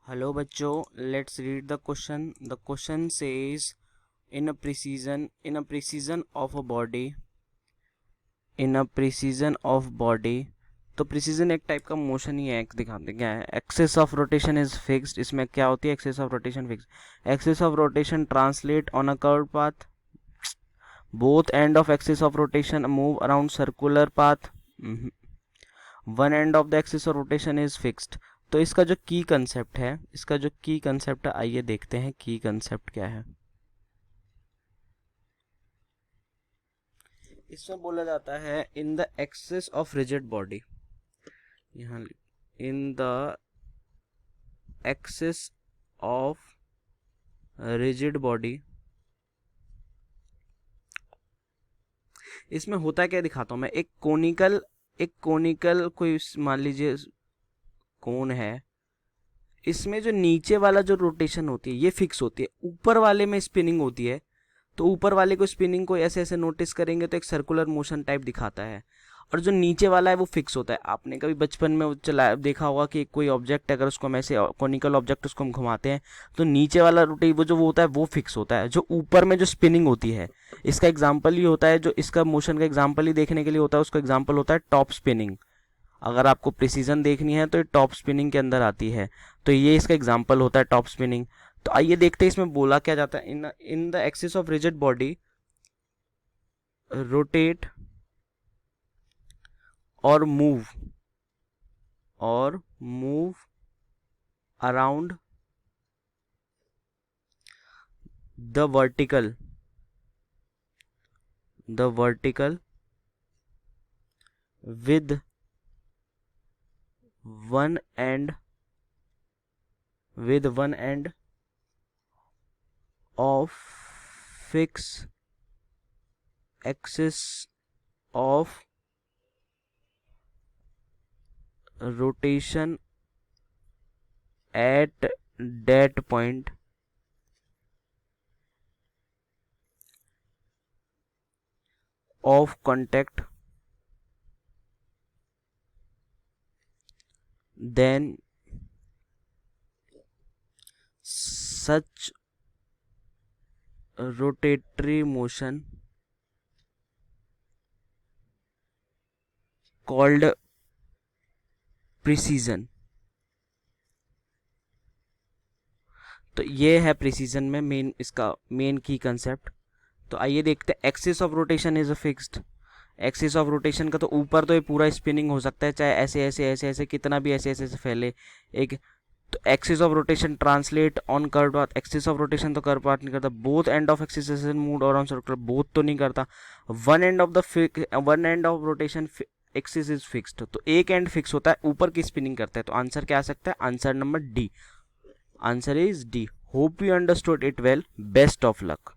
Hello बच्चों, let's read the question. The question says in a precision of a body in a precision of body. तो precision एक type का motion ही है. दिखाते क्या है. Axis of rotation is fixed. इसमें क्या होती है? Axis of rotation fix. Axis of rotation translate on a curve path. Both end of axis of rotation move around circular path. One end of the axis of rotation is fixed. तो इसका जो की concept है, आइए देखते हैं की concept क्या है. इसमें बोला जाता है in the axis of rigid body. यहाँ in the axis of rigid body. इसमें होता क्या दिखाता हूं मैं. एक कोनिकल कोई मान लीजिए कोन है. इसमें जो नीचे वाला जो रोटेशन होती है ये फिक्स होती है, ऊपर वाले में स्पिनिंग होती है. तो ऊपर वाले को स्पिनिंग को ऐसे ऐसे नोटिस करेंगे तो एक सर्कुलर मोशन टाइप दिखाता है, और जो नीचे वाला है वो फिक्स होता है. आपने कभी बचपन में चला देखा होगा कि कोई ऑब्जेक्ट अगर उसको हम ऐसे कॉनिकल ऑब्जेक्ट उसको हम घुमाते हैं तो नीचे वाला रोटे वो जो वो होता है वो फिक्स होता है. जो ऊपर में जो स्पिनिंग होती है, इसका एग्जाम्पल ही होता है, जो इसका मोशन का एग्जाम्पल ही देखने के लिए होता है उसका एग्जाम्पल होता है टॉप स्पिनिंग. अगर आपको प्रिसीजन देखनी है तो ये टॉप स्पिनिंग के अंदर आती है. तो ये इसका एग्जाम्पल होता है टॉप स्पिनिंग. तो आइए देखते हैं इसमें बोला क्या जाता है. In the axis of rigid body rotate और move around the vertical with one end of fixed axis of rotation at that point of contact, then such rotatory motion called precision. तो ये है प्रिसीजन में main की concept. तो आइए देखते हैं. Axis of rotation is fixed. Axis of rotation का तो ऊपर तो ये पूरा स्पिनिंग हो सकता है, चाहे ऐसे ऐसे ऐसे ऐसे कितना भी ऐसे ऐसे ऐसे फैले एक. तो axis of rotation translate on curve path. Axis of rotation तो कर्व पाथ नहीं करता. Both end of axis move around circular. Both तो नहीं करता. One end of rotation axis is fixed. तो एक एंड फिक्स होता है, ऊपर की स्पिनिंग करता है. तो आंसर क्या आ सकता है? Answer number D. Answer is D. Hope you understood it well. Best of luck.